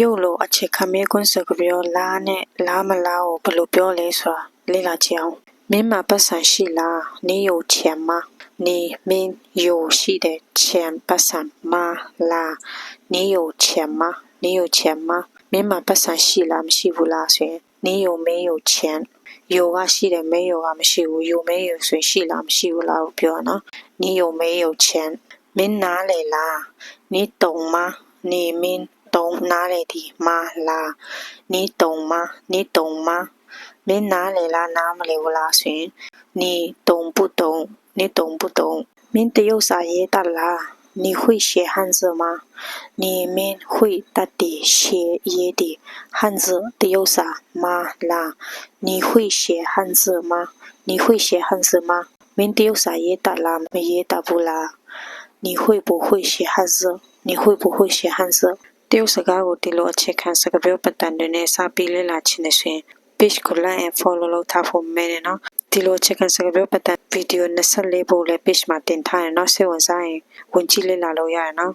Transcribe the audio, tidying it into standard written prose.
ရုတ်လိုအခြေခံမဲကွန်းစကပြောလားနဲ့လားမလားကိုဘယ်လိုပြောလဲဆိုတာလေ့လာကြည့်အောင်မင်းမှာပတ်စံရှိလား你有钱吗你们有系的钱ပတ်စံ吗啦你有钱吗你有钱吗မင်းမှာပတ်စံရှိလားမရှိဘူးလားဆိုရင်你有没有钱有ကရှိတယ်没有ကမရှိဘူး有没有ဆိုရင်ရှိလားမရှိဘူးလားကိုပြောရနော်你有没有钱မင်းနားလေလား你懂吗你们懂哪里的吗啦你懂吗你懂吗မင်းနားလေလားနားမလဲဘူးလားဆိုရင်你懂不懂你懂不懂မင်းတရုတ်စာရေးတတ်လား你会写汉字吗你们会大地写野的汉字တရုတ်စာ吗啦你会写汉字吗你会写汉字吗မင်းတရုတ်စာရေးတတ်လားမရေးတတ်ဘူးလား你会不会写汉字你会不会写汉字တရုတ်စကားကိုဒီလိုအခြေခံစကားပြောပတ်တန်တွေနဲ့စာပြီးလေ့လာခြင်းနဲ့ဆိုရင် page ကို like and follow လုပ်ထားဖို့မယ်နော်ဒီလိုအခြေခံစကားပြောပတ်တန်ဗီဒီယို24ပုဒ်လည်း page မှာတင်ထားရနော်စိတ်ဝင်စားရင်ဝင်ကြည့်လေ့လာလို့ရရနော်